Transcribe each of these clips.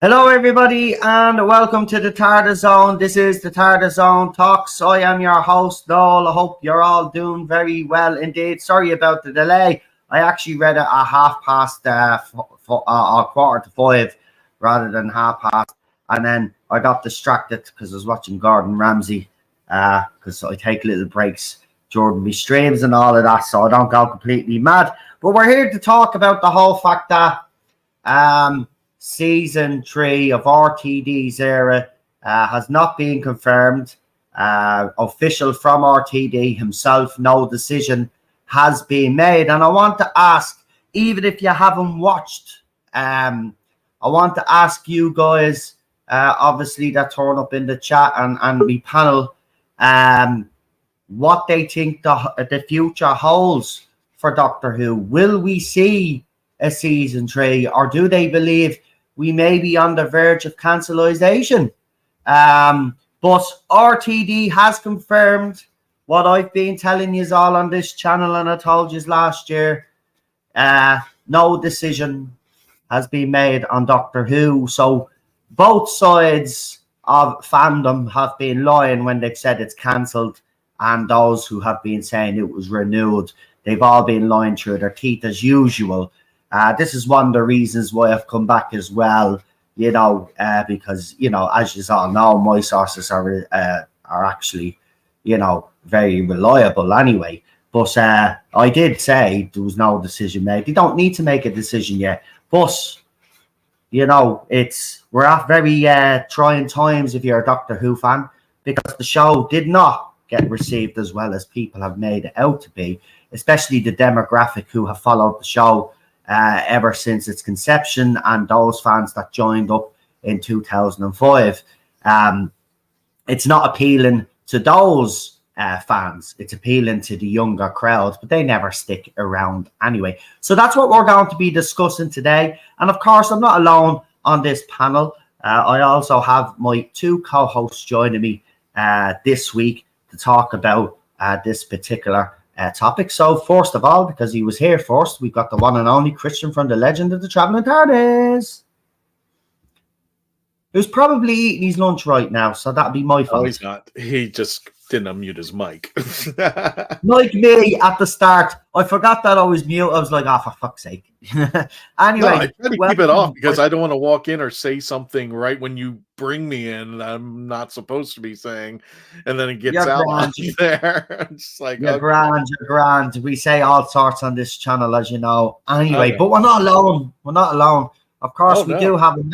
Hello, everybody, and welcome to the Tardis Zone. This is the Tardis Zone Talks. I am your host, Noel. I hope you're all doing very well indeed. Sorry about the delay. I actually read it at 4:45 rather than 5:30. And then I got distracted because I was watching Gordon Ramsay because I take little breaks during my streams and all of that, so I don't go completely mad. But we're here to talk about the whole fact that Season 3 of RTD's era has not been confirmed. Official from RTD himself, no decision has been made. And I want to ask, even if you haven't watched, I want to ask you guys, obviously that turn up in the chat and we panel, what they think the future holds for Doctor Who. Will we see a Season 3, or do they believe we may be on the verge of cancellation? But RTD has confirmed what I've been telling you all on this channel, and I told you last year. No decision has been made on Doctor Who. So both sides of fandom have been lying when they've said it's cancelled, and those who have been saying it was renewed, they've all been lying through their teeth as usual. This is one of the reasons why I've come back as well, because, as you all know, my sources are actually, very reliable anyway. But I did say there was no decision made. They don't need to make a decision yet. But, we're at very trying times if you're a Doctor Who fan, because the show did not get received as well as people have made it out to be, especially the demographic who have followed the show ever since its conception, and those fans that joined up in 2005. It's not appealing to those fans. It's appealing to the younger crowd, but they never stick around anyway. So that's what we're going to be discussing today. And of course, I'm not alone on this panel. I also have my two co-hosts joining me this week to talk about this particular topic. So first of all, because he was here first, we've got the one and only Christian from the Legend of the Travelling Tardis, who's probably eating his lunch right now, so that'd be my fault. Oh, he's not. He just didn't unmute his mic. Like me at the start, I forgot that I was mute. I was like, oh, for fuck's sake. Anyway, I try to keep it off because I don't want to walk in or say something right when you bring me in that I'm not supposed to be saying, and then it gets out on there. It's like, you're grand. We say all sorts on this channel, as you know. Anyway, okay. But we're not alone. Of course, we do have them.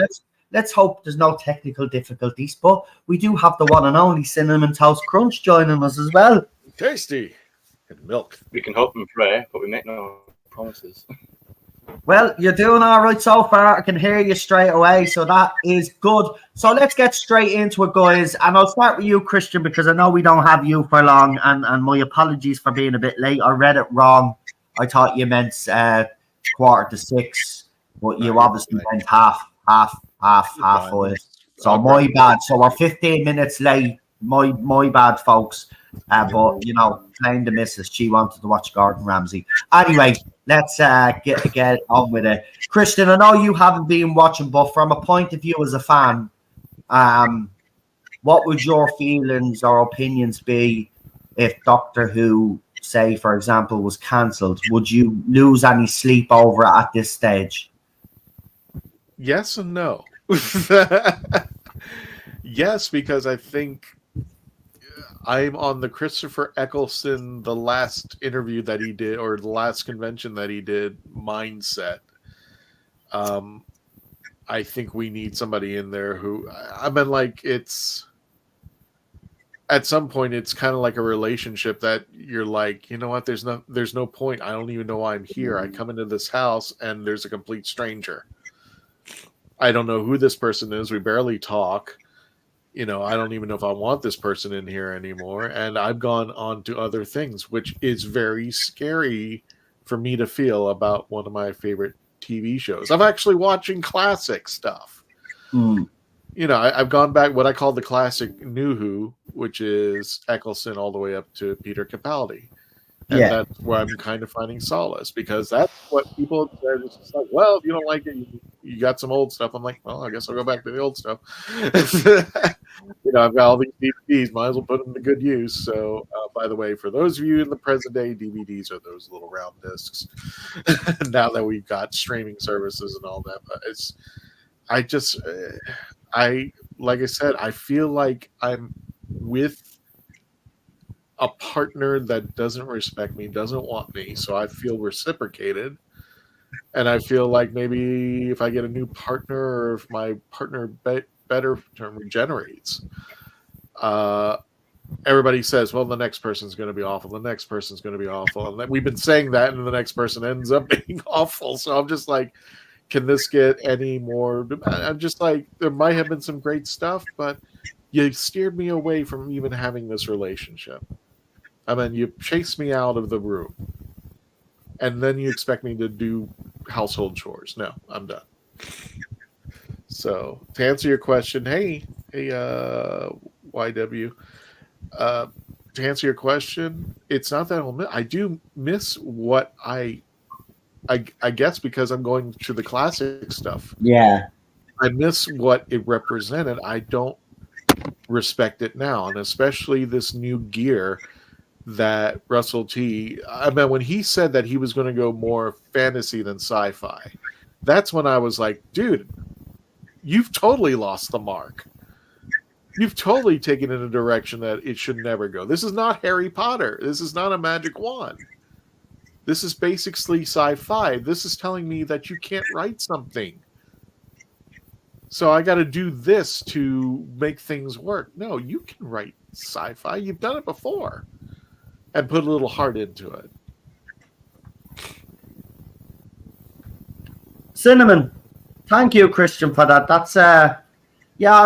Let's hope there's no technical difficulties, but we do have the one and only Cinnamon Toast Crunch joining us as well. Tasty. And milk. We can hope and pray, but we make no promises. Well, you're doing all right so far. I can hear you straight away, so that is good. So let's get straight into it, guys. And I'll start with you, Christian, because I know we don't have you for long, and my apologies for being a bit late. I read it wrong. I thought you meant 5:45, but you obviously meant half 5. So my bad. So we're 15 minutes late. My bad, folks. But playing the missus, she wanted to watch Gordon Ramsay. Anyway, let's get on with it. Christian, I know you haven't been watching, but from a point of view as a fan, what would your feelings or opinions be if Doctor Who say, for example, was cancelled, would you lose any sleep over it at this stage? Yes and no. Yes, because I think I'm on the Christopher Eccleston, the last interview that he did, or the last convention that he did, mindset. I think we need somebody in there who, I mean, like, it's, at some point, it's kind of like a relationship that you're like, you know what, there's no point. I don't even know why I'm here. I come into this house and there's a complete stranger. I don't know who this person is. We barely talk. I don't even know if I want this person in here anymore. And I've gone on to other things, which is very scary for me to feel about one of my favorite TV shows. I'm actually watching classic stuff. I've gone back what I call the classic New Who, which is Eccleston all the way up to Peter Capaldi. And that's where I'm kind of finding solace, because that's what people are just like, well, if you don't like it, you got some old stuff. I'm like, well, I guess I'll go back to the old stuff. I've got all these DVDs, might as well put them to good use. So, by the way, for those of you in the present day, DVDs are those little round discs. Now that we've got streaming services and all that, but like I said, I feel like I'm with a partner that doesn't respect me, doesn't want me, so I feel reciprocated. And I feel like maybe if I get a new partner, or if my partner better regenerates, everybody says, well, the next person's going to be awful. The next person's going to be awful. And we've been saying that, and the next person ends up being awful. So I'm just like, can this get any more? I'm just like, there might have been some great stuff, but you steered me away from even having this relationship. I mean, you chased me out of the room, and then you expect me to do household chores. No, I'm done. So, to answer your question, hey, YW, to answer your question, it's not that I do miss what I guess because I'm going to the classic stuff. Yeah. I miss what it represented. I don't respect it now, and especially this new gear that Russell T. I mean, when he said that he was going to go more fantasy than sci-fi, that's when I was like, dude, you've totally lost the mark. You've totally taken in a direction that it should never go. This is not Harry Potter. This is not a magic wand. This is basically sci-fi. This is telling me that you can't write something. So I got to do this to make things work. No, you can write sci-fi. You've done it before. And put a little heart into it. Cinnamon. Thank you, Christian, for that. That's I'd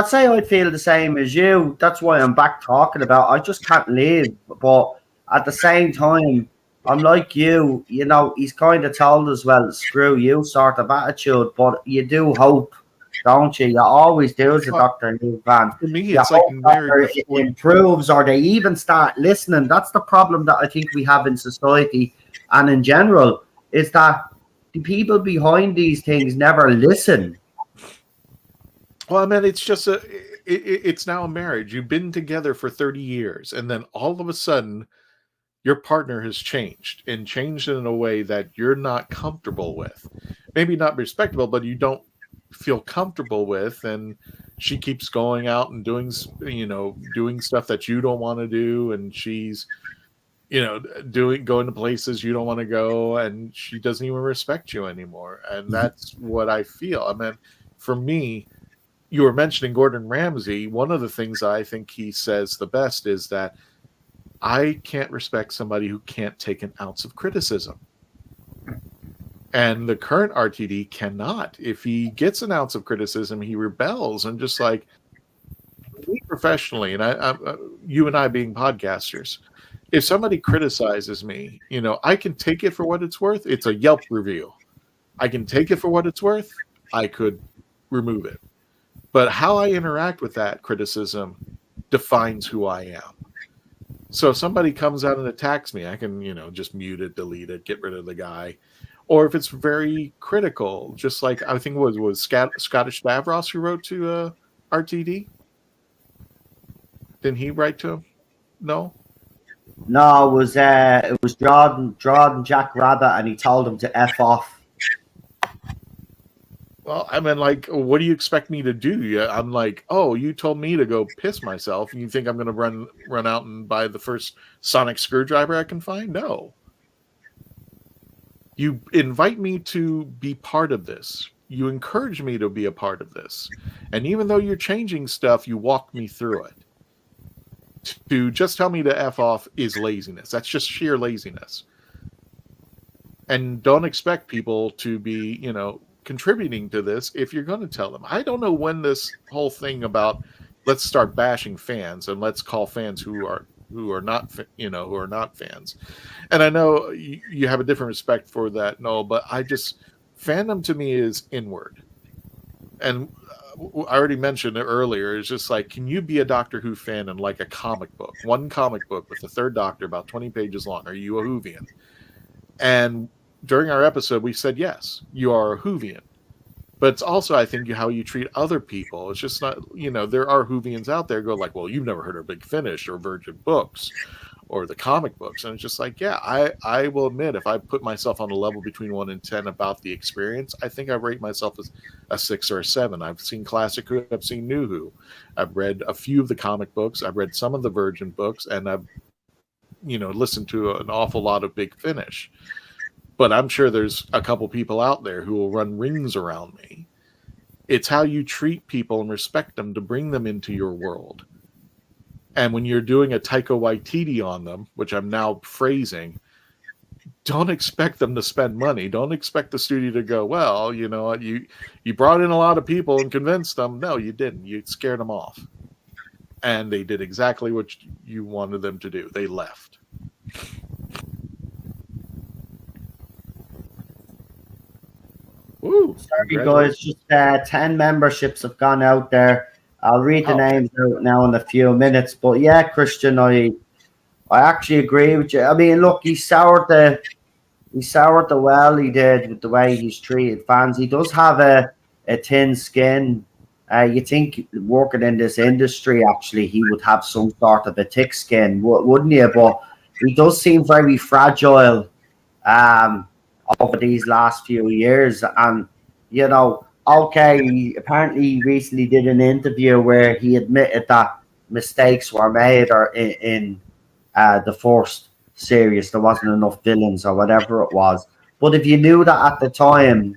say I'd feel the same as you. That's why I'm back talking about. I just can't leave. But at the same time, I'm like you. He's kind of told us, well, screw you sort of attitude. But you do hope, don't you? You always do as a Doctor Who fan. For me, it's like it improves, or they even start listening. That's the problem that I think we have in society and in general, is that the people behind these things never listen. Well, I mean, it's just it's now a marriage. You've been together for 30 years, and then all of a sudden, your partner has changed in a way that you're not comfortable with. Maybe not respectable, but you don't feel comfortable with, and she keeps going out and doing stuff that you don't want to do, and she's going to places you don't want to go, and she doesn't even respect you anymore. And that's what I feel. I mean, for me, you were mentioning Gordon Ramsay. One of the things I think he says the best is that I can't respect somebody who can't take an ounce of criticism. And the current RTD cannot. If he gets an ounce of criticism, he rebels. And just like me professionally, and you and I being podcasters, if somebody criticizes me, I can take it for what it's worth. It's a Yelp review. I can take it for what it's worth. I could remove it. But how I interact with that criticism defines who I am. So if somebody comes out and attacks me, I can, just mute it, delete it, get rid of the guy. Or if it's very critical, just like I think it was Scottish Stavros who wrote to RTD. Didn't he write to him? No. No, it was Jordan Jack Rabbit, and he told him to F off. Well, I mean, like, what do you expect me to do? Yeah, I'm like, oh, you told me to go piss myself, and you think I'm going to run out and buy the first sonic screwdriver I can find? No. You invite me to be part of this. You encourage me to be a part of this. And even though you're changing stuff, you walk me through it. To just tell me to F off is laziness. That's just sheer laziness. And don't expect people to be, contributing to this if you're going to tell them. I don't know when this whole thing about let's start bashing fans and let's call fans who are not fans. And I know you have a different respect for that, Noel, but fandom to me is inward. And I already mentioned it earlier. It's just like, can you be a Doctor Who fan and like a comic book, one comic book with the third Doctor about 20 pages long? Are you a Whovian? And during our episode, we said, yes, you are a Whovian. But it's also, I think, how you treat other people. It's just not, there are Whovians out there go like, well, you've never heard of Big Finish or Virgin Books or the comic books. And it's just like, yeah, I will admit, if I put myself on a level between 1 and 10 about the experience, I think I rate myself as a 6 or a 7. I've seen Classic Who, I've seen New Who. I've read a few of the comic books. I've read some of the Virgin books, and I've, listened to an awful lot of Big Finish. But I'm sure there's a couple people out there who will run rings around me. It's how you treat people and respect them to bring them into your world. And when you're doing a Taika Waititi on them, which I'm now phrasing, don't expect them to spend money. Don't expect the studio to go, well, you know what, you brought in a lot of people and convinced them. No, you didn't. You scared them off. And they did exactly what you wanted them to do. They left. Ooh, sorry guys, just 10 memberships have gone out there. I'll read the names out now in a few minutes. But yeah, Christian, I actually agree with you. I mean, look, he soured the well he did with the way he's treated fans. He does have a thin skin. You think working in this industry, actually, he would have some sort of a thick skin, wouldn't you? But he does seem very fragile over these last few years. And, okay, he apparently recently did an interview where he admitted that mistakes were made in the first series. There wasn't enough villains or whatever it was. But if you knew that at the time,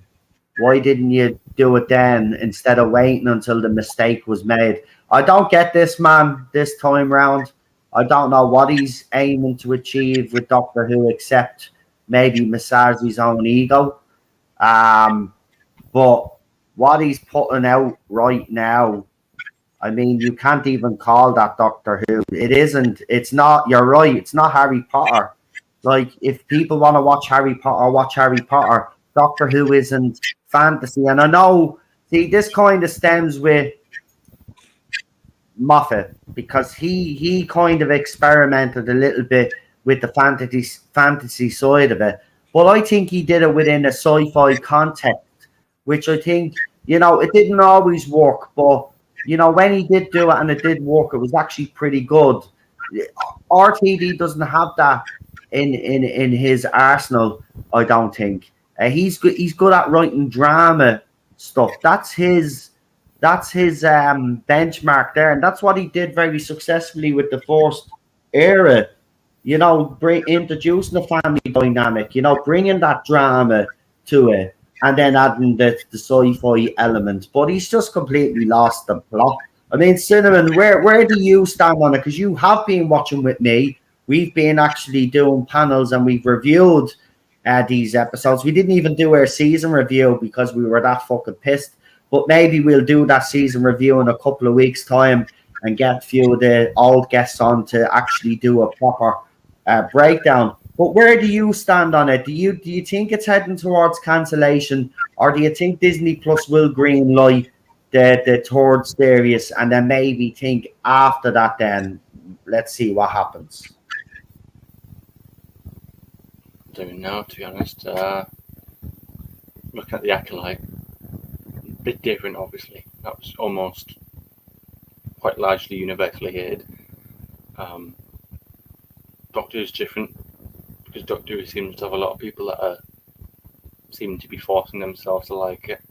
why didn't you do it then instead of waiting until the mistake was made? I don't get this man this time round. I don't know what he's aiming to achieve with Doctor Who, except maybe massage his own ego. But what he's putting out right now, I mean, you can't even call that Doctor Who. It isn't. It's not. You're right. It's not Harry Potter. Like, if people want to watch Harry Potter, watch Harry Potter. Doctor Who isn't fantasy. And I know, see, this kind of stems with Moffat, because he kind of experimented a little bit with the fantasy side of it. But I think he did it within a sci-fi context, which I think, it didn't always work. But, when he did do it and it did work, it was actually pretty good. RTD doesn't have that in his arsenal, I don't think. He's good at writing drama stuff. That's his benchmark there, and that's what he did very successfully with the first era. Introducing the family dynamic. Bringing that drama to it, and then adding the sci-fi element. But he's just completely lost the plot. I mean, Cinnamon, where do you stand on it? Because you have been watching with me. We've been actually doing panels and we've reviewed these episodes. We didn't even do our season review because we were that fucking pissed. But maybe we'll do that season review in a couple of weeks' time and get a few of the old guests on to actually do a proper breakdown. But where do you stand on it? Do you think it's heading towards cancellation, or do you think Disney Plus will green light the third series, and then maybe think after that, then let's see what happens? I don't know, to be honest. Looking at the Acolyte, a bit different, obviously. That was almost quite largely universally hated. Doctor Who's different because Doctor Who seems to have a lot of people that seem to be forcing themselves to like it.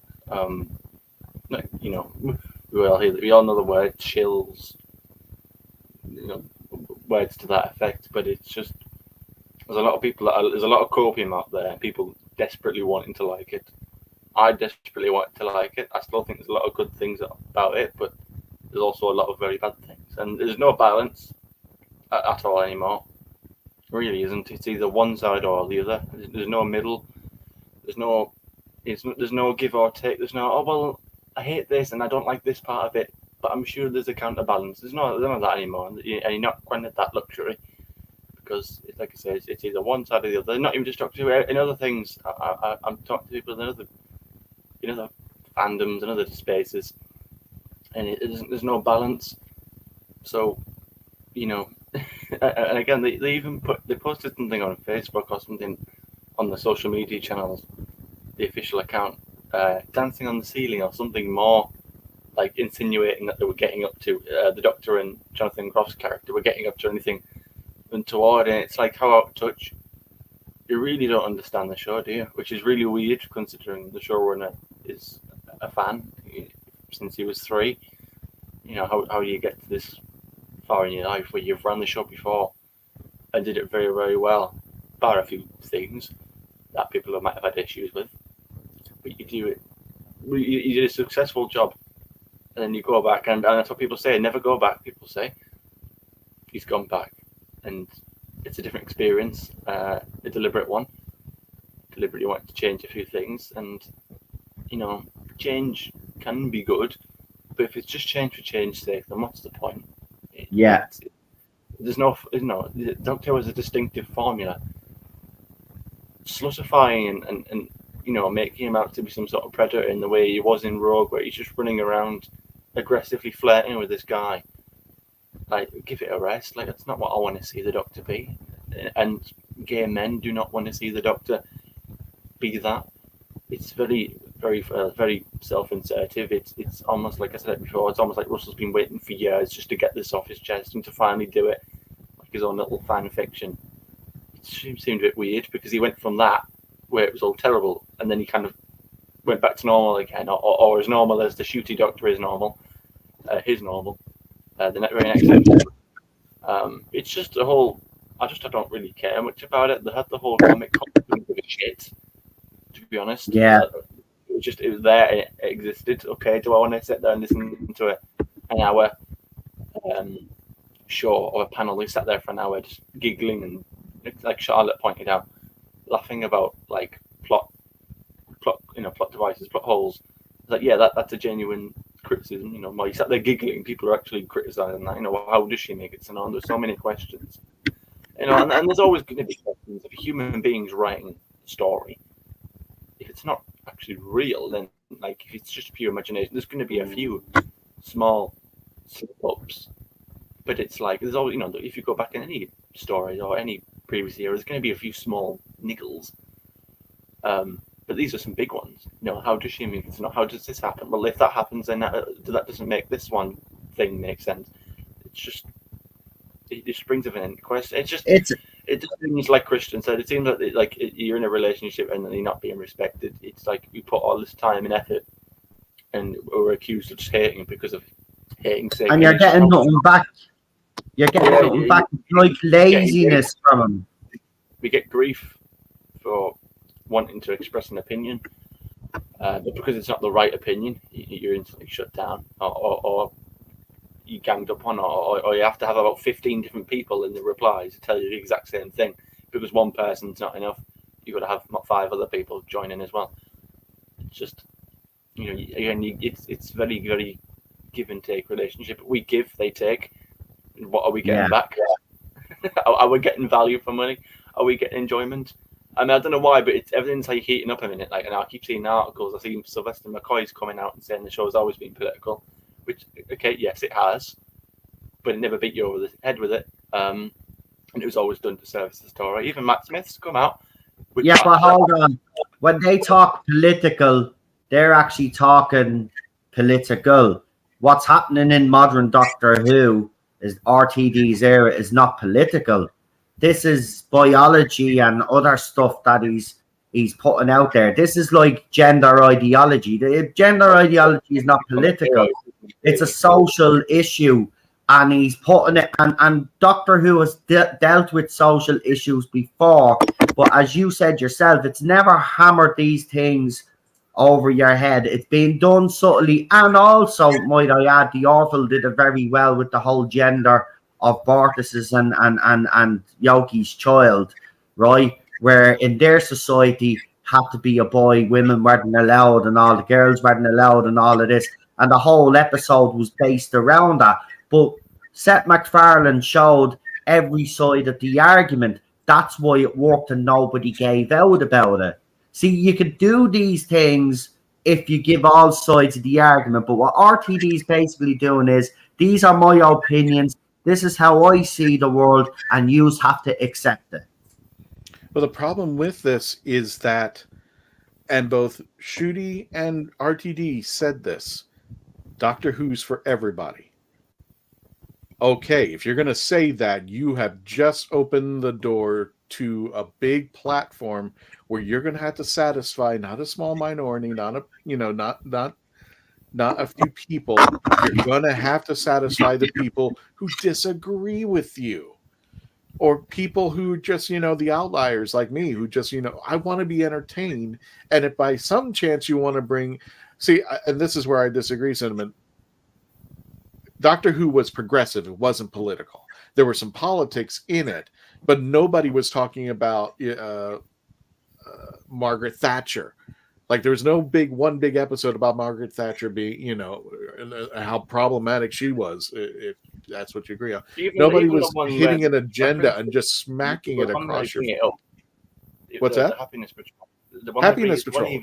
You know, we all know the word chills, you know, words to that effect, but it's just there's a lot of people there's a lot of copium out there, people desperately wanting to like it. I desperately want to like it. I still think there's a lot of good things about it, but there's also a lot of very bad things, and there's no balance at all anymore. It really isn't. It's either one side or the other. There's no middle. There's no give or take. There's no, oh well, I hate this and I don't like this part of it, but I'm sure there's a counterbalance. There's none of that anymore, and you're not granted that luxury because, like I say, it's either one side or the other. Not even just Doctor Who. In other things, I'm talking to people in other fandoms and other spaces, and there's no balance. So, you know, and again, they even posted something on Facebook or something on the social media channels, the official account, dancing on the ceiling or something more, like insinuating that they were getting up to the Doctor and Jonathan Groff's character were getting up to anything untoward, and it's like, how out of touch. You really don't understand the show, do you? Which is really weird considering the showrunner is a fan since he was 3. You know, how do you get to this far in your life where you've run the show before and did it very, very well, bar a few things that people might have had issues with, but you do it. You did a successful job, and then you go back, and that's what people say. Never go back. People say he's gone back, and it's a different experience, a deliberate one. Deliberately want to change a few things, and you know, change can be good, but if it's just change for change's sake, then what's the point? There's no, Doctor Who has a distinctive formula. Slutifying and you know, making him out to be some sort of predator in the way he was in Rogue, where he's just running around aggressively flirting with this guy. Like, give it a rest. Like, that's not what I want to see the Doctor be. And gay men do not want to see the Doctor be that. It's very, very, very self-insertive. It's almost, like I said before, it's almost like Russell's been waiting for years just to get this off his chest and to finally do it, like his own little fan fiction. It seemed a bit weird because he went from that, where it was all terrible, and then he kind of went back to normal again, or as normal as the shooty Doctor is normal, his normal. The very next episode. It's just a whole. I don't really care much about it. They had the whole comic of shit, to be honest. Yeah. It was there. It existed. Okay, do I want to sit there and listen to an hour show or a panel? They sat there for an hour just giggling and, like Charlotte pointed out, laughing about like plot devices, plot holes. It's like, yeah, that's a genuine criticism. You know, while you sat there giggling, people are actually criticizing that. You know, how does she make it so on? There's so many questions. You know, and there's always going to be questions. If a human being's writing a story, if it's not actually real, then like if it's just pure imagination, there's going to be a few small slip-ups. But it's like there's always, you know, if you go back in any story or any previous era, there's going to be a few small niggles. But these are some big ones. You know, how does she make it? How does this happen? Well, if that happens, then that doesn't make this one thing make sense. It's just. It just brings up an question. It just seems like Christian said. It seems like you're in a relationship and then you're not being respected. It's like you put all this time and effort, and we're accused of just hating because of hating. And you're getting nothing back. You're getting nothing back. Like laziness from them. We get grief for wanting to express an opinion, but because it's not the right opinion, you're instantly shut down, or you ganged up on, or you have to have about 15 different people in the replies to tell you the exact same thing, because one person's not enough. You've got to have 5 other people join in as well. It's just, you know, again, it's very, very give and take relationship. We give, they take. What are we getting back? Are we getting value for money? Are we getting enjoyment? I mean, I don't know why, but everything's like heating up a minute. Like, and I keep seeing articles. I see Sylvester McCoy's coming out and saying the show's always been political. Which, okay, yes, it has, but it never beat you over the head with it. And it was always done to service the story. Even Matt Smith's come out. But hold on. When they talk political, they're actually talking political. What's happening in modern Doctor Who is RTD's era is not political. this is biology and other stuff that he's putting out there. This is like gender ideology. The gender ideology is not political; it's a social issue, and he's putting it. And Doctor Who has dealt with social issues before, but as you said yourself, it's never hammered these things over your head. It's been done subtly, and also, might I add, the Orville did it very well with the whole gender of Bartis's and Yoki's child, right? Where in their society had to be a boy, women weren't allowed, and all the girls weren't allowed, and all of this, and the whole episode was based around that. But Seth MacFarlane showed every side of the argument. That's why it worked, and nobody gave out about it. See, you could do these things if you give all sides of the argument, but what RTD is basically doing is, these are my opinions, this is how I see the world, and you have to accept it. Well, the problem with this is that, and both Shooty and RTD said this, Doctor Who's for everybody. Okay, if you're going to say that, you have just opened the door to a big platform where you're going to have to satisfy not a small minority, not a few people. You're going to have to satisfy the people who disagree with you, or people who just, the outliers like me, who just, I want to be entertained. And if by some chance you want to bring, and this is where I disagree, Cinnamon. Doctor Who was progressive. It wasn't political. There were some politics in it, but nobody was talking about Margaret Thatcher. Like, there was no one big episode about Margaret Thatcher being, how problematic she was, if that's what you agree on. Nobody was hitting an agenda and just smacking it across your face. What's that? The Happiness Patrol. Happiness Patrol.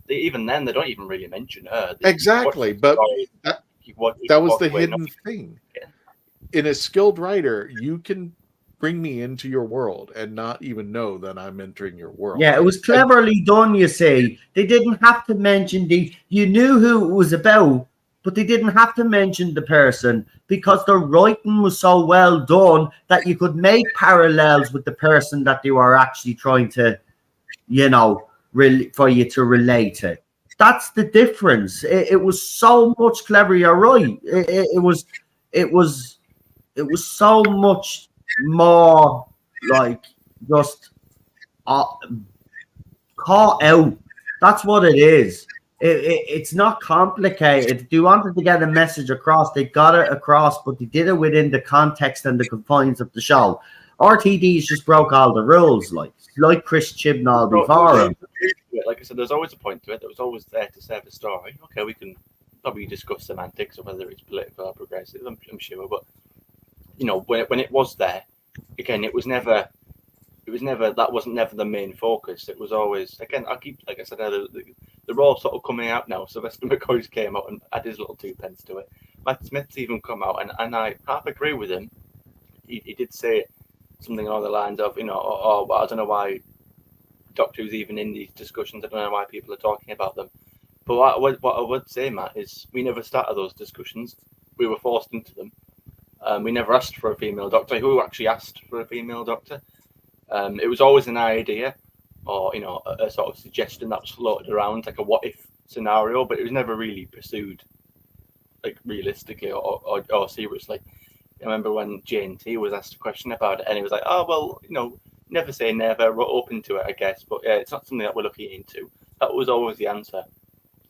Even then, they don't even really mention her. Exactly, but that was the hidden thing. Yeah. In a skilled writer, you can bring me into your world and not even know that I'm entering your world. Yeah, it was cleverly done, you see. They didn't have to mention you knew who it was about, but they didn't have to mention the person, because the writing was so well done that you could make parallels with the person that they were actually trying to, for you to relate to. That's the difference. It was so much clever. You're right. It was so much more like just caught out. That's what it is. It's not complicated. If they wanted to get a message across, they got it across, but they did it within the context and the confines of the show. RTD's just broke all the rules, like Chris Chibnall before him. Like I said, there's always a point to it. That was always there to serve a story. Okay, we can probably discuss semantics of whether it's political or progressive, I'm sure, but when it was there, again, it was never that wasn't never the main focus. It was always, again, like I said, they're all sort of coming out now. Sylvester McCoy's came out and had his little 2 pence to it. Matt Smith's even come out, and I half agree with him. He did say something along the lines of, I don't know why Doctor Who's even in these discussions. I don't know why people are talking about them. But what I would say, Matt, is we never started those discussions. We were forced into them. We never asked for a female doctor. Who actually asked for a female doctor? It was always an idea, or a sort of suggestion that was floated around, like a what-if scenario, but it was never really pursued, like realistically or seriously. I remember when JNT was asked a question about it, and he was like, "Oh well, never say never. We're open to it, I guess, but it's not something that we're looking into." That was always the answer.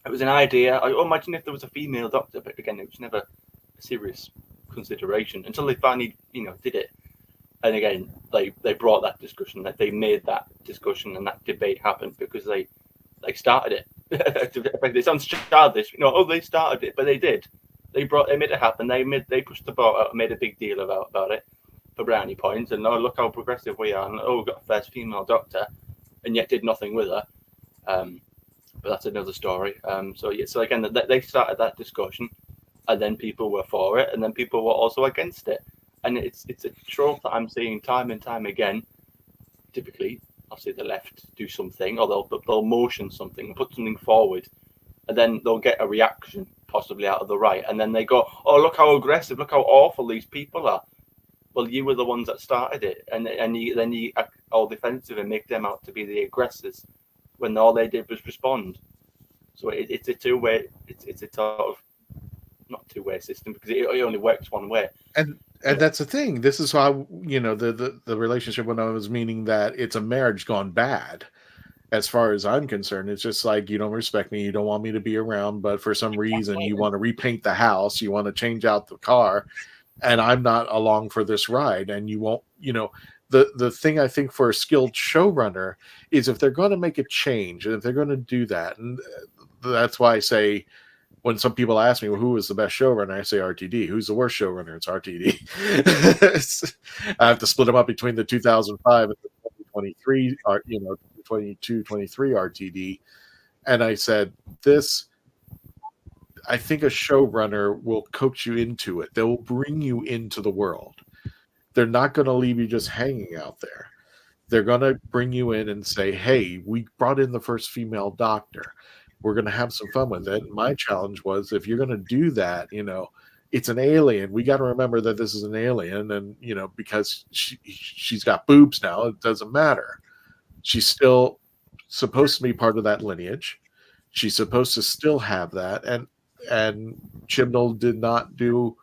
It was an idea. I imagine if there was a female doctor, but again, it was never a serious consideration until they finally, did it. And again, they brought that discussion, that they made that discussion and that debate happen because they started it. They sound childish, they started it, but they did. They made it happen. They pushed the boat out and made a big deal about it for brownie points. And look how progressive we are. And we've got a first female doctor, and yet did nothing with her. But that's another story. So again, they started that discussion, and then people were for it, and then people were also against it. And it's a trope that I'm seeing time and time again. Typically, I'll see the left do something, or they'll motion something, put something forward, and then they'll get a reaction, possibly out of the right, and then they go, "Oh, look how aggressive! Look how awful these people are." well, you were the ones that started it, and then you act all defensive and make them out to be the aggressors when all they did was respond. So it's a two-way. It's a sort of not two-way system because it only works one way. And that's the thing. This is how the relationship when I was meaning that it's a marriage gone bad. As far as I'm concerned, it's just like you don't respect me, you don't want me to be around, but for some reason you want to repaint the house, you want to change out the car, and I'm not along for this ride, and you won't. The thing I think for a skilled showrunner is if they're going to make a change, and if they're going to do that, and that's why I say when some people ask me, well, who is the best showrunner, I say RTD. Who's the worst showrunner? It's RTD. I have to split them up between the 2005 and the 2023, 22, 23 RTD. And I said, I think a showrunner will coach you into it. They will bring you into the world. They're not going to leave you just hanging out there. They're going to bring you in and say, hey, we brought in the first female doctor. We're going to have some fun with it. My challenge was, if you're going to do that, it's an alien. We got to remember that this is an alien. And, because she's got boobs now, it doesn't matter. She's still supposed to be part of that lineage. She's supposed to still have that. And Chibnall did not do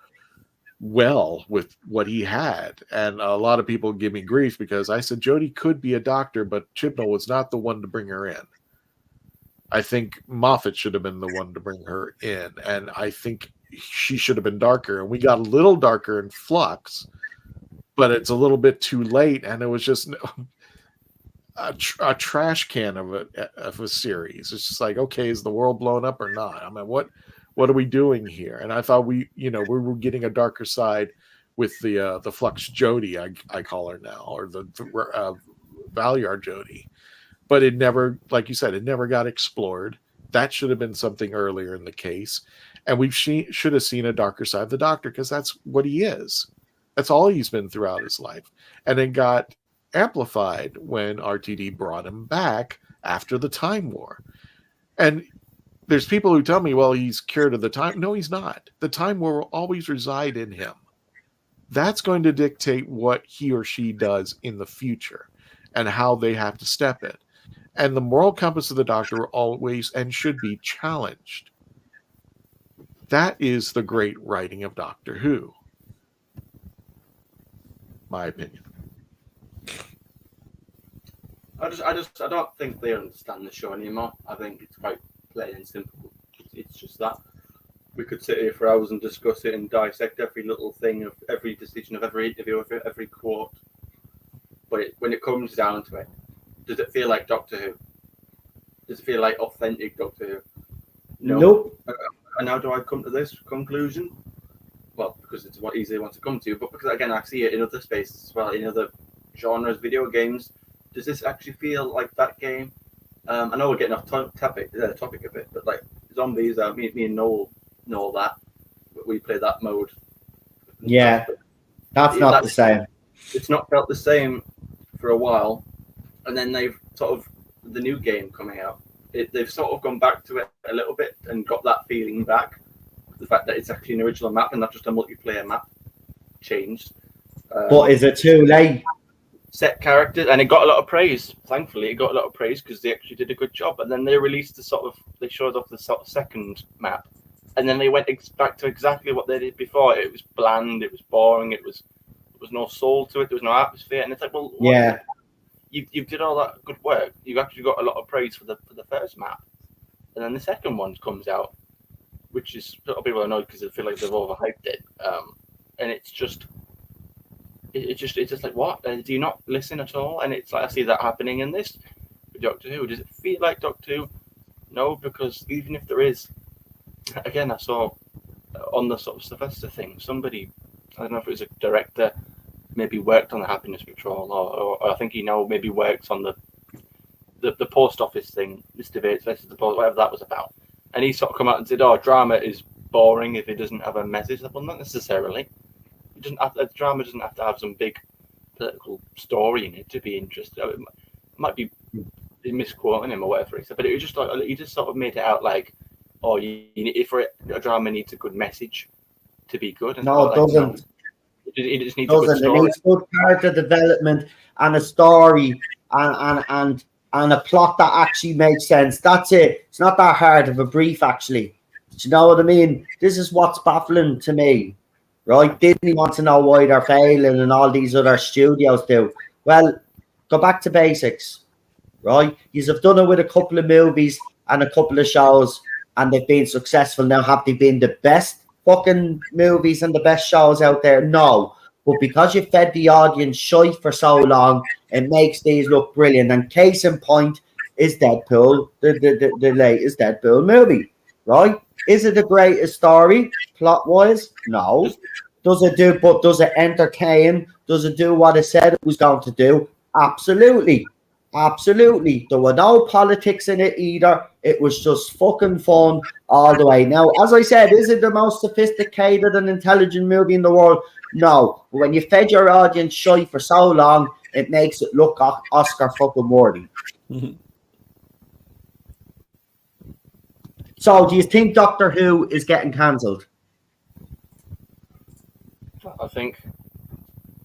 well with what he had. And a lot of people give me grief because I said Jodie could be a doctor, but Chibnall was not the one to bring her in. I think Moffat should have been the one to bring her in. And I think she should have been darker. And we got a little darker in Flux, but it's a little bit too late. And it was just a trash can of a series. It's just like, okay, is the world blown up or not? I mean, what are we doing here? And I thought we were getting a darker side with the Flux Jodie, I call her now, or the Valyar Jodie. But it never, like you said, it never got explored. That should have been something earlier in the case. And we should have seen a darker side of the Doctor because that's what he is. That's all he's been throughout his life. And it got amplified when RTD brought him back after the Time War. And there's people who tell me, well, he's cured of the time. No, he's not. The Time War will always reside in him. That's going to dictate what he or she does in the future and how they have to step it. And the moral compass of the Doctor will always and should be challenged. That is the great writing of Doctor Who. My opinion. I don't think they understand the show anymore. I think it's quite plain and simple. It's just that we could sit here for hours and discuss it and dissect every little thing of every decision of every interview, of every quote. But when it comes down to it, does it feel like Doctor Who? Does it feel like authentic Doctor Who? No. Nope. And how do I come to this conclusion? Well, because it's what easy want to come to, but because again I see it in other spaces as well, in other genres, video games. Does this actually feel like that game? I know we're getting off topic a bit, but like zombies, me and Noel know that we play that mode. Yeah, that's not the same. It's not felt the same for a while, and then they've sort of the new game coming out. They've sort of gone back to it a little bit and got that feeling back. The fact that it's actually an original map and not just a multiplayer map changed. But is it too late? Set characters, and it got a lot of praise. Thankfully, it got a lot of praise because they actually did a good job. And then they released they showed off the sort of second map, and then they went back to exactly what they did before. It was bland, it was boring, there was no soul to it, there was no atmosphere, and it's like, well, yeah, you did all that good work. You actually got a lot of praise for the first map, and then the second one comes out, which is a lot of people are annoyed because they feel like they've overhyped it, and it's just. It's just like, what? Do you not listen at all? And it's like, I see that happening in this Doctor Who. Does it feel like Doctor Who? No, because even if there is, again, I saw on the sort of Sylvester thing, somebody, I don't know if it was a director, maybe worked on the Happiness Patrol, or I think he now maybe works on the post office thing, Mr. Bates versus the post, whatever that was about. And he sort of come out and said, oh, drama is boring if it doesn't have a message. Well, not necessarily. Drama doesn't have to have some big political story in it to be interesting. It might be misquoting him or whatever he said, but it was just like he just sort of made it out like, oh, a drama needs a good message to be good. And no, it doesn't. It just needs a good Doesn't it? story. Needs good character development and a story and a plot that actually makes sense. That's it. It's not that hard of a brief, actually. Do you know what I mean? This is what's baffling to me, right? Disney wants to know why they're failing and all these other studios do. Well, go back to basics, right? You have done it with a couple of movies and a couple of shows, and they've been successful. Now, have they been the best fucking movies and the best shows out there? No. But because you fed the audience shite for so long, it makes these look brilliant. And case in point is Deadpool, the latest Deadpool movie, right? Is it the greatest story plot-wise? No. Does it entertain? Does it do what it said it was going to do? Absolutely. Absolutely. There were no politics in it either. It was just fucking fun all the way. Now, as I said, is it the most sophisticated and intelligent movie in the world? No. But when you fed your audience shite for so long, it makes it look Oscar fucking worthy. So, do you think Doctor Who is getting cancelled? I think,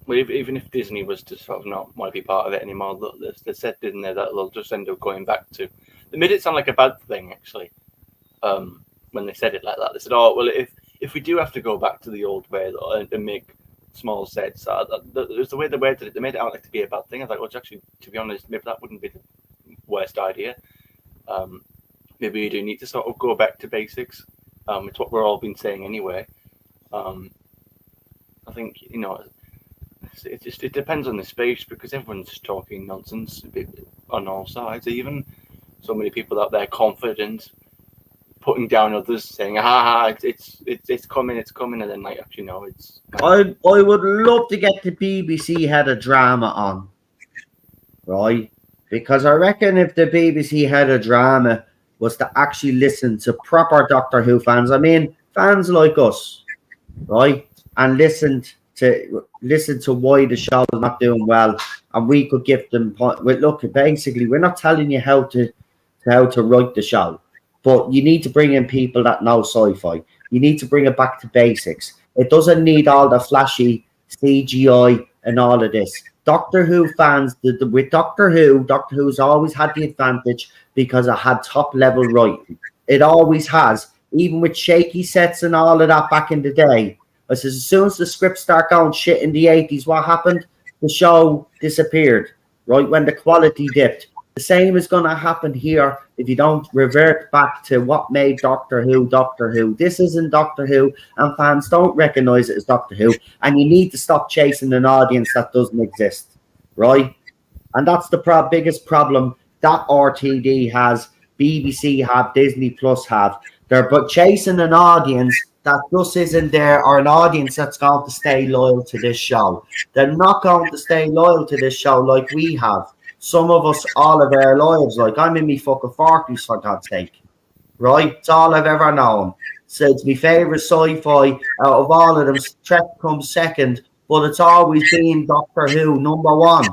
well, even if Disney was to sort of not want to be part of it anymore, they said, didn't they, that they'll just end up going back to. They made it sound like a bad thing, actually, when they said it like that. They said, oh, well, if we do have to go back to the old way and make small sets, it was the way they worded it. They made it out like to be a bad thing. I thought, well, actually, to be honest, maybe that wouldn't be the worst idea. Maybe you do need to sort of go back to basics. It's what we're all been saying anyway. I think, it depends on the space, because everyone's talking nonsense on all sides. Even so many people out there confident, putting down others, saying, it's coming, and then like, actually, no, it's. I would love to get the BBC head of drama on, right? Because I reckon if the BBC head of drama was to actually listen to proper Doctor Who fans, I mean, fans like us, right? And listen to why the show is not doing well, and we could give them look. Basically, we're not telling you how to write the show, but you need to bring in people that know sci-fi. You need to bring it back to basics. It doesn't need all the flashy CGI and all of this. Doctor Who fans, with Doctor Who's always had the advantage because it had top level writing. It always has, even with shaky sets and all of that back in the day. I says, as soon as the scripts start going shit in the 80s, what happened? The show disappeared, right? When the quality dipped. The same is going to happen here if you don't revert back to what made Doctor Who Doctor Who. This isn't Doctor Who, and fans don't recognize it as Doctor Who, and you need to stop chasing an audience that doesn't exist, right? And that's the biggest problem that RTD has, BBC have, Disney Plus have. They're but chasing an audience that just isn't there, or an audience that's going to stay loyal to this show. They're not going to stay loyal to this show like we have. Some of us all of our lives, like I'm in me fucking 40s, for God's sake, right? It's all I've ever known. So it's my favourite sci-fi out of all of them. Trek comes second, but it's always been Doctor Who number one,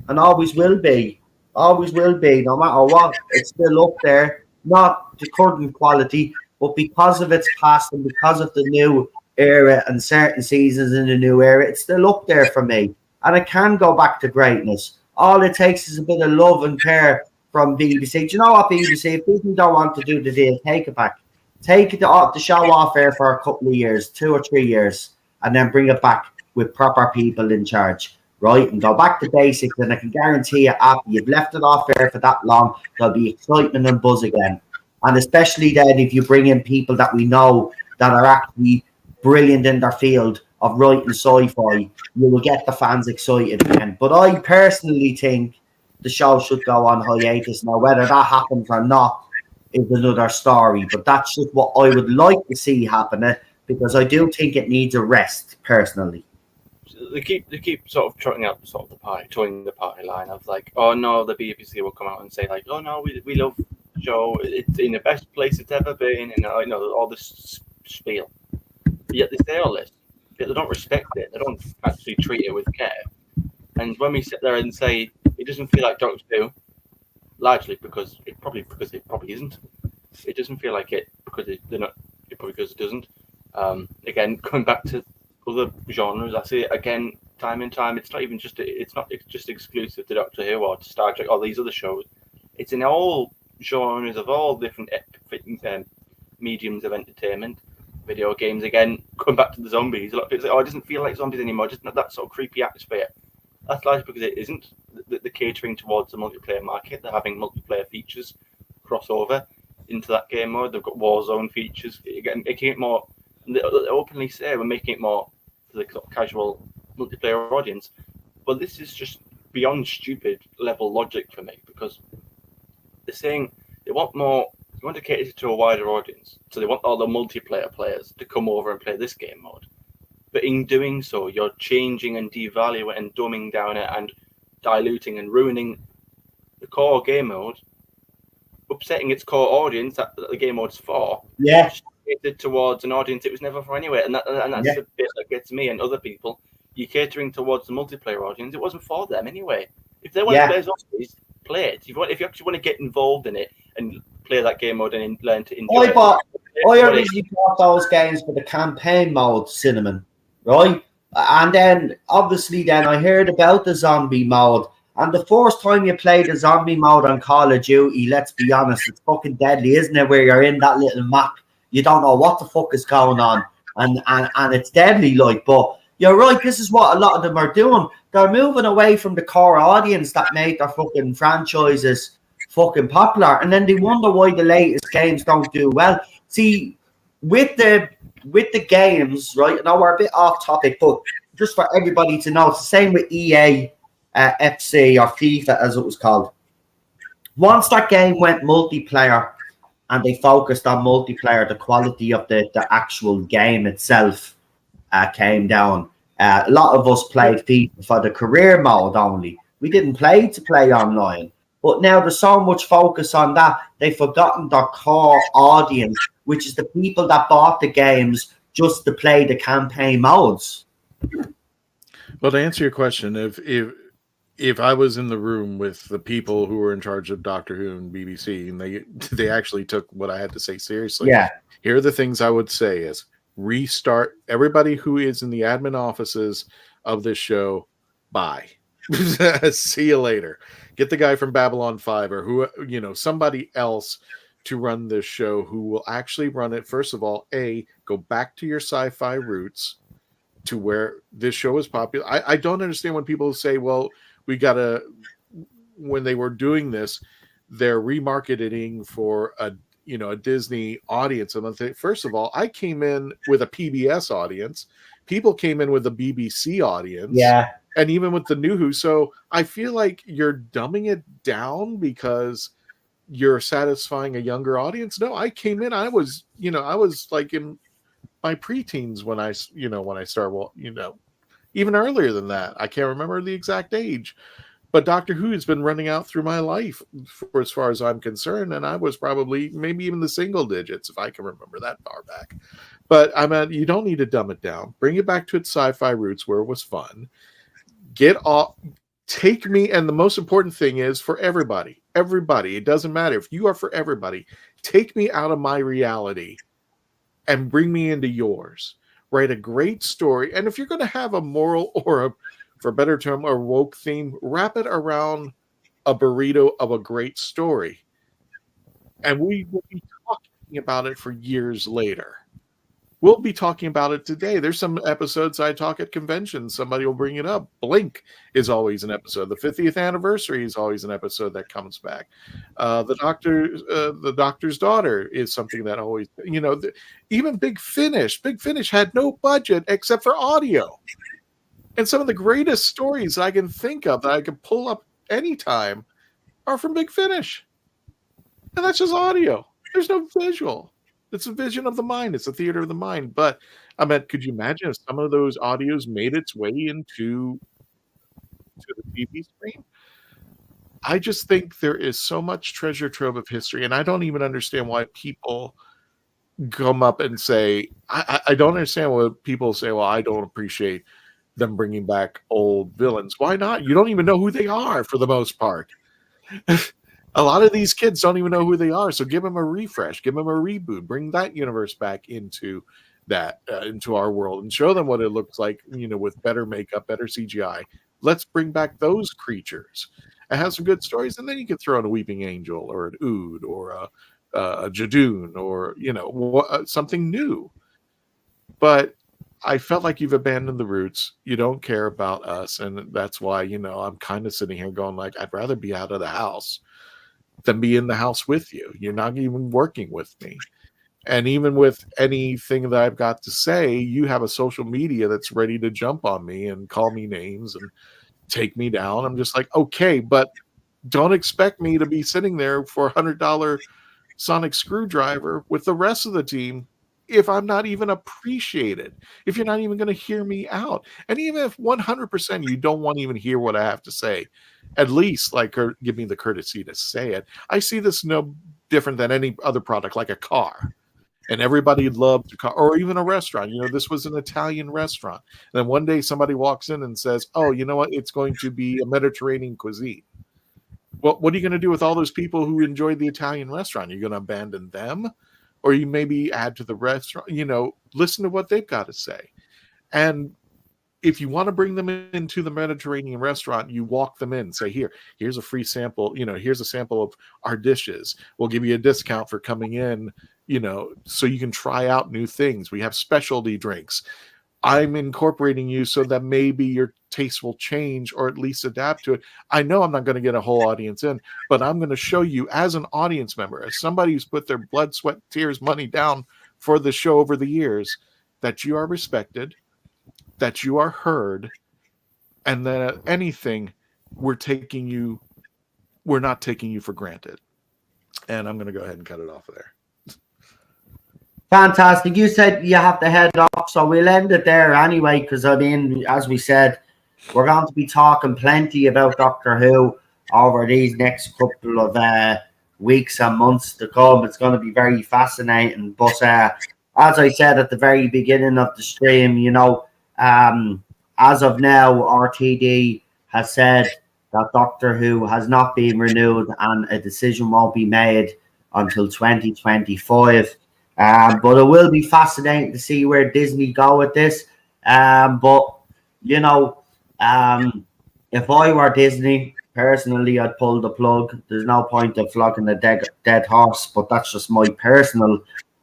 and always will be, no matter what. It's still up there, not the current quality, but because of its past and because of the new era and certain seasons in the new era, it's still up there for me, and it can go back to greatness. All it takes is a bit of love and care from BBC. Do you know what, BBC? If Disney don't want to do the deal, take it back. Take the show off air for a couple of years, 2 or 3 years, and then bring it back with proper people in charge, right? And go back to basics, and I can guarantee you, after you've left it off air for that long, there'll be excitement and buzz again. And especially then if you bring in people that we know that are actually brilliant in their field of writing sci-fi, you will get the fans excited again. But I personally think the show should go on hiatus. Now, whether that happens or not is another story. But that's just what I would like to see happening, because I do think it needs a rest, personally. They keep sort of trotting out sort of the party line of like, oh no, the BBC will come out and say like, oh no, we love the show. It's in the best place it's ever been, and all this spiel. But yet they say all this. They don't respect it. They don't actually treat it with care. And when we sit there and say it doesn't feel like Doctor Who, largely because it probably isn't. It doesn't feel like it because they're not. It probably because it doesn't. Again, going back to other genres. I see it again time and time. It's not just exclusive to Doctor Who or to Star Trek or these other shows. It's in all genres of all different mediums of entertainment. Video games again, going back to the zombies. A lot of people say, "Oh, it doesn't feel like zombies anymore. Just not that sort of creepy atmosphere." That's largely because it isn't. The catering towards the multiplayer market. They're having multiplayer features crossover into that game mode. They've got Warzone features. Again, making it more. They openly say we're making it more for the sort of casual multiplayer audience. But this is just beyond stupid level logic for me, because they're saying they want more. They want to cater to a wider audience, so they want all the multiplayer players to come over and play this game mode. But in doing so, you're changing and devaluing and dumbing down it and diluting and ruining the core game mode, upsetting its core audience that the game mode's for. Yeah. Catered towards an audience it was never for anyway. And that's the bit that gets me and other people. You're catering towards the multiplayer audience. It wasn't for them anyway. If they want to play zombies, play it. If you actually want to get involved in it and play that game mode and learn to enjoy it. I originally bought those games for the campaign mode, Cinnamon, right? And then, obviously, I heard about the zombie mode. And the first time you play the zombie mode on Call of Duty, let's be honest, it's fucking deadly, isn't it? Where you're in that little map. You don't know what the fuck is going on. And it's deadly, like, but you're right, this is what a lot of them are doing. They're moving away from the core audience that made their fucking franchises fucking popular, and then they wonder why the latest games don't do well. See, with the games, right? I know we're a bit off topic, but just for everybody to know, it's the same with EA FC or FIFA as it was called. Once that game went multiplayer and they focused on multiplayer, the quality of the actual game itself came down. A lot of us played FIFA for the career mode only. We didn't play to play online. But now there's so much focus on that, they've forgotten their core audience, which is the people that bought the games just to play the campaign modes. Well, to answer your question, if I was in the room with the people who were in charge of Doctor Who and BBC, and they actually took what I had to say seriously, here are the things I would say is restart everybody who is in the admin offices of this show. Bye. See you later. Get the guy from Babylon 5 or who, somebody else to run this show who will actually run it. First of all, go back to your sci-fi roots to where this show is popular. I don't understand when people say, well, when they were doing this, they're remarketing for a Disney audience. I'm gonna first of all, I came in with a PBS audience. People came in with a BBC audience. Yeah. And even with the New Who. So I feel like you're dumbing it down because you're satisfying a younger audience. No, I came in, I was like in my preteens when I started, even earlier than that. I can't remember the exact age. But Doctor Who has been running out through my life for as far as I'm concerned. And I was probably maybe even the single digits, if I can remember that far back. But you don't need to dumb it down. Bring it back to its sci-fi roots where it was fun. Get off, take me, and the most important thing is for everybody, it doesn't matter if you are for everybody, take me out of my reality and bring me into yours. Write a great story. And if you're going to have a moral or for a better term, a woke theme, wrap it around a burrito of a great story. And we will be talking about it for years later. We'll be talking about it today. There's some episodes I talk at conventions. Somebody will bring it up. Blink is always an episode. The 50th anniversary is always an episode that comes back. The Doctor's Daughter is something that always, even Big Finish. Big Finish had no budget except for audio. And some of the greatest stories I can think of that I can pull up anytime are from Big Finish. And that's just audio. There's no visual. It's a vision of the mind. It's a theater of the mind. But could you imagine if some of those audios made its way into the TV screen? I just think there is so much treasure trove of history, and I don't even understand why people come up and say, I don't understand why people say, well, I don't appreciate them bringing back old villains. Why not? You don't even know who they are for the most part. A lot of these kids don't even know who they are, so give them a refresh, give them a reboot, bring that universe back into that into our world and show them what it looks like, with better makeup, better CGI. Let's bring back those creatures and have some good stories, and then you can throw in a weeping angel or an ood or a Jadoon or something new. But I felt like you've abandoned the roots. You don't care about us, and that's why I'm kind of sitting here going like, I'd rather be out of the house than be in the house with you. You're not even working with me. And even with anything that I've got to say, you have a social media that's ready to jump on me and call me names and take me down. I'm just like, okay, but don't expect me to be sitting there for $100 sonic screwdriver with the rest of the team if I'm not even appreciated, if you're not even going to hear me out. And even if 100% you don't want to even hear what I have to say, at least give me the courtesy to say it. I see this no different than any other product, like a car. And everybody loved the car, or even a restaurant. This was an Italian restaurant. And then one day somebody walks in and says, oh, you know what? It's going to be a Mediterranean cuisine. Well, what are you going to do with all those people who enjoyed the Italian restaurant? Are you going to abandon them? Or you maybe add to the restaurant, listen to what they've got to say. And if you want to bring them into the Mediterranean restaurant, you walk them in, say, here's a free sample, here's a sample of our dishes. We'll give you a discount for coming in, so you can try out new things. We have specialty drinks. I'm incorporating you so that maybe your taste will change or at least adapt to it. I know I'm not going to get a whole audience in, but I'm going to show you as an audience member, as somebody who's put their blood, sweat, tears, money down for the show over the years, that you are respected, that you are heard, and that anything we're not taking you for granted. And I'm going to go ahead and cut it off of there. Fantastic. You said you have to head off, so we'll end it there anyway, because as we said, we're going to be talking plenty about Doctor Who over these next couple of weeks and months to come. It's going to be very fascinating. But as I said at the very beginning of the stream, as of now, RTD has said that Doctor Who has not been renewed and a decision won't be made until 2025. But it will be fascinating to see where Disney go with this. But if I were Disney, personally, I'd pull the plug. There's no point of flogging a dead horse, but that's just my personal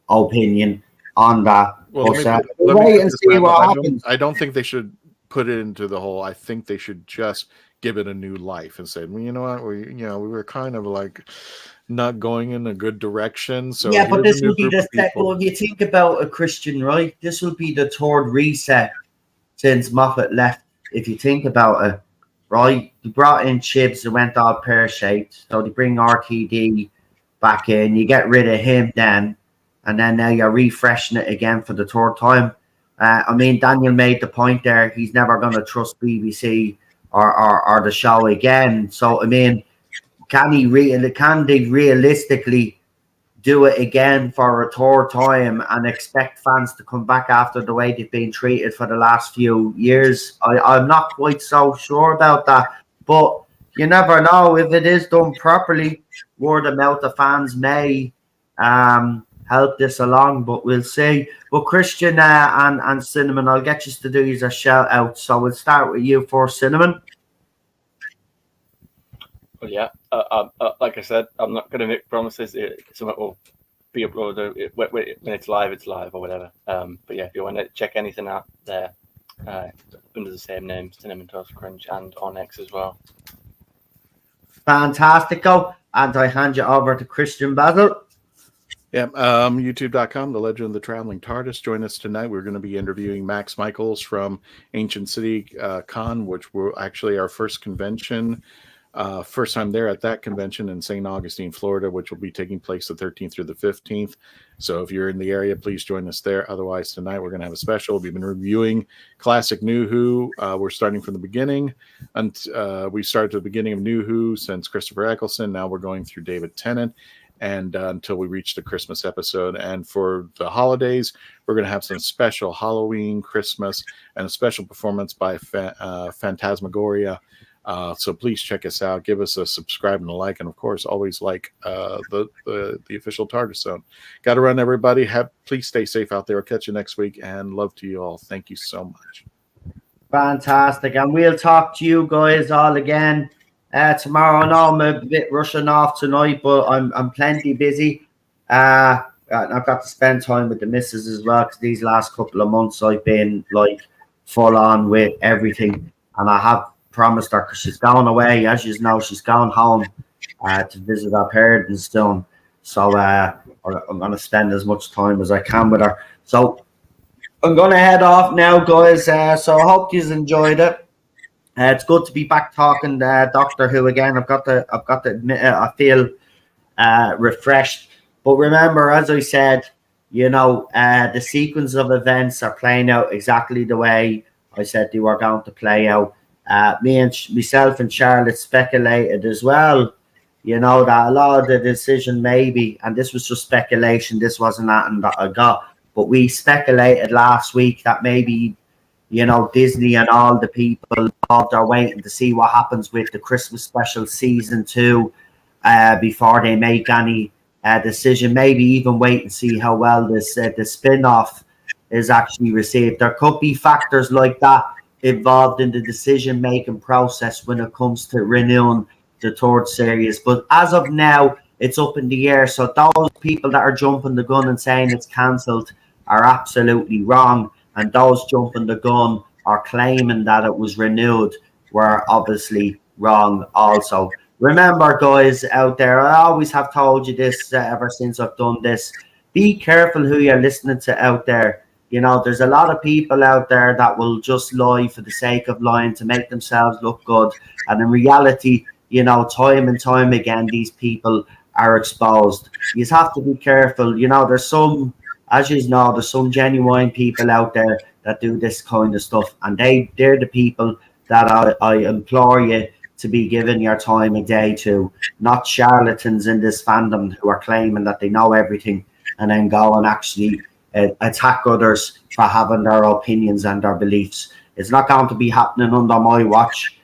opinion on that. Well, wait and see what happens. I don't think they should put it into the whole. I think they should just give it a new life and say, well, you know what, we were kind of like not going in a good direction. So yeah, but this will be the well, if you think about a Christian, right? This will be the third reset since Moffat left. If you think about it, right? They brought in Chibs that went all pear-shaped, so they bring RTD back in. You get rid of him then, and then now you're refreshing it again for the third time. Daniel made the point there. He's never going to trust BBC or the show again. So can they realistically do it again for a third time and expect fans to come back after the way they've been treated for the last few years? I'm not quite so sure about that, but you never know. If it is done properly, word of mouth of fans may help this along, but we'll see. But Christian and Cinnamon, I'll get you to do you a shout out. So we'll start with you first, Cinnamon. Well, yeah, like I said, I'm not going to make promises. Something will be uploaded when it's live, or whatever. But yeah, if you want to check anything out there, under the same name, Cinnamon Toast Crunch, and on X as well. Fantastico. And I hand you over to Christian Basel. Yeah, youtube.com, The Legend of the Traveling Tardis. Join us tonight. We're going to be interviewing Max Michaels from Ancient City Con, which will actually our first convention. First time there at that convention in St. Augustine, Florida, which will be taking place the 13th through the 15th. So if you're in the area, please join us there. Otherwise, tonight we're going to have a special. We've been reviewing classic New Who. We're starting from the beginning. And we started at the beginning of New Who since Christopher Eccleston. Now we're going through David Tennant and until we reach the Christmas episode. And for the holidays, we're going to have some special Halloween, Christmas, and a special performance by Phantasmagoria. So please check us out. Give us a subscribe and a like, and of course, always like the official Tardis Zone. Got to run, everybody. Please stay safe out there. I'll catch you next week, and love to you all. Thank you so much. Fantastic. And we'll talk to you guys all again tomorrow. I know I'm a bit rushing off tonight, but I'm plenty busy. I've got to spend time with the missus as well, because these last couple of months I've been like full on with everything, and I have promised her, because she's going away, as you know, she's going home to visit her parents soon. So I'm going to spend as much time as I can with her. So I'm going to head off now, guys. So I hope you enjoyed it. It's good to be back talking Doctor Who again. I've got to admit, I feel refreshed. But remember, as I said, the sequence of events are playing out exactly the way I said they were going to play out. Myself and Charlotte speculated as well, that a lot of the decision maybe, and this was just speculation, this wasn't that I got, but we speculated last week that maybe, Disney and all the people involved are waiting to see what happens with the Christmas special season 2 before they make any decision, maybe even wait and see how well the spin-off is actually received. There could be factors like that involved in the decision-making process when it comes to renewing the third series. But as of now, it's up in the air. So those people that are jumping the gun and saying it's cancelled are absolutely wrong. And those jumping the gun or claiming that it was renewed were obviously wrong also. Remember, guys out there, I always have told you this ever since I've done this. Be careful who you're listening to out there. There's a lot of people out there that will just lie for the sake of lying to make themselves look good. And in reality, time and time again, these people are exposed. You just have to be careful. There's some, as you know, there's some genuine people out there that do this kind of stuff. And they're the people that I implore you to be giving your time of day to, not charlatans in this fandom who are claiming that they know everything and then go and actually attack others for having their opinions and their beliefs. It's not going to be happening under my watch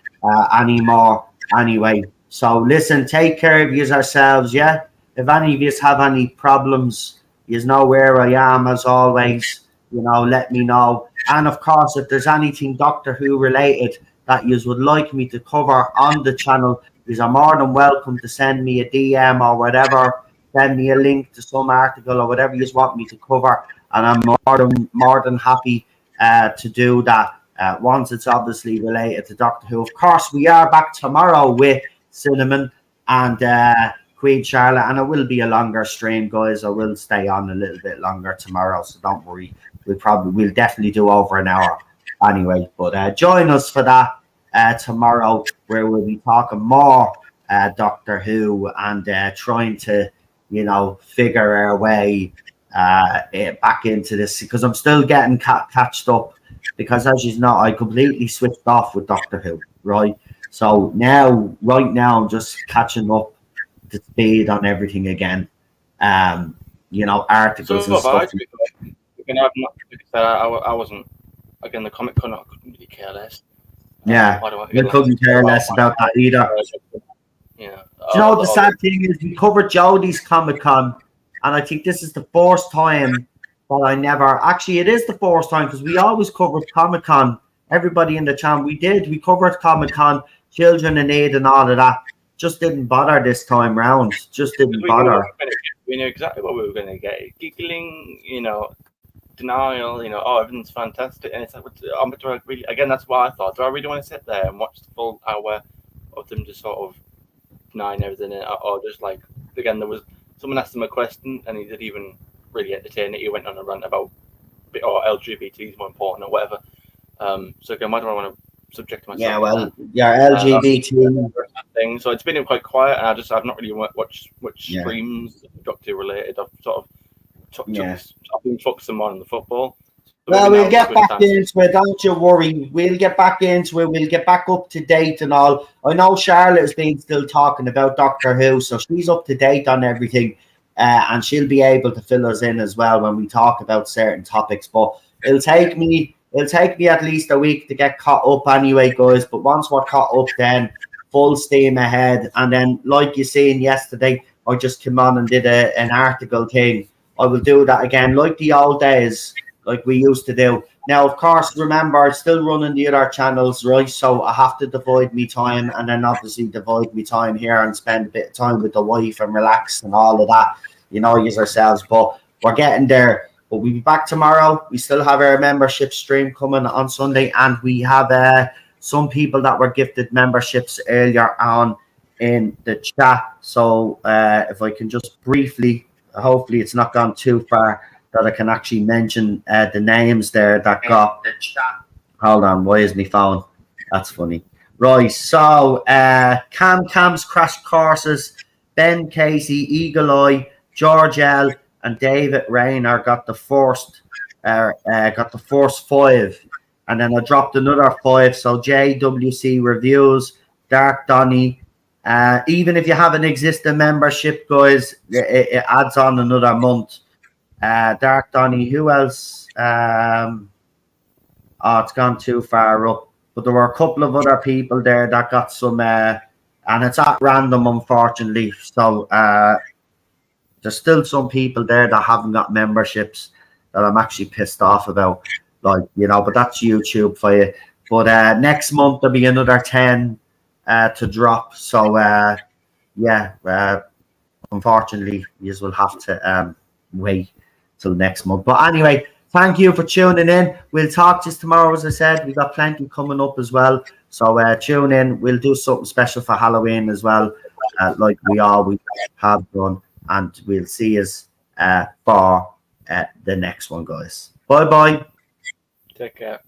anymore anyway. So listen, take care of yourselves, yeah? If any of you have any problems, you know where I am as always. Let me know. And of course, if there's anything Doctor Who related that you would like me to cover on the channel, you are more than welcome to send me a DM or whatever. Send me a link to some article or whatever you want me to cover, and I'm more than happy to do that once it's obviously related to Doctor Who. Of course, we are back tomorrow with Cinnamon and Queen Charlotte, and it will be a longer stream, guys. I will stay on a little bit longer tomorrow, so don't worry. We'll definitely do over an hour anyway. But join us for that tomorrow, where we'll be talking more Doctor Who and trying to figure our way back into this, because I'm still getting catched up, because as you know, I completely switched off with Doctor Who, right? So right now I'm just catching up to speed on everything again. Articles and stuff. I wasn't, again, the Comic Con, I couldn't really care less. Yeah, we couldn't care less about that either. Yeah. The sad thing is, we covered Jodie's Comic Con, and I think this is the first time that it is the first time, because we always covered Comic Con. Everybody in the channel, we covered Comic Con, Children in Need and all of that. Just didn't bother this time round. Just didn't bother. We knew exactly what we were going to get. Giggling, denial, oh, everything's fantastic. And it's like, do I really, again, that's what I thought. Do I really want to sit there and watch the full hour of them just sort of denying everything? Or just like, again, there was someone asked him a question and he didn't even really entertain it. He went on a rant about, or LGBT is more important or whatever. So again, why do I want to subject myself? Yeah, well, LGBT thing. So it's been quite quiet, and I've not really watched much streams Doctor related. I've sort of I've been focusing more on the football. Well, we'll get back into it. Don't you worry. We'll get back into it. We'll get back up to date and all. I know Charlotte has been still talking about Doctor Who, so she's up to date on everything, and she'll be able to fill us in as well when we talk about certain topics. But it'll take me it'll take me at least a week to get caught up anyway, guys. But once we're caught up, then full steam ahead. And then, like you seen yesterday, I just came on and did an article thing. I will do that again, like the old days, like we used to do. Now, of course, remember, I'm still running the other channels, right? So I have to divide me time, and then obviously divide me time here and spend a bit of time with the wife and relax and all of that, use ourselves. But we're getting there. But we'll be back tomorrow. We still have our membership stream coming on Sunday, and we have some people that were gifted memberships earlier on in the chat. So if I can just briefly, hopefully it's not gone too far, that I can actually mention the names there that got the chat. Hold on, why is my phone? That's funny. Right, so Cam's Crash Courses, Ben Casey, Eagle Eye, George L, and David Rayner got the first 5, and then I dropped another 5. So JWC Reviews, Dark Donny. Even if you have an existing membership, guys, it adds on another month. Dark Donny, who else? It's gone too far up. But there were a couple of other people there that got some, and it's at random, unfortunately. So there's still some people there that haven't got memberships that I'm actually pissed off about. But that's YouTube for you. But next month there'll be another 10 to drop. So unfortunately, you will have to wait till next month. But anyway, thank you for tuning in. We'll talk to you tomorrow, as I said. We've got plenty coming up as well. So tune in. We'll do something special for Halloween as well, like we always have done. And we'll see you for the next one, guys. Bye-bye. Take care.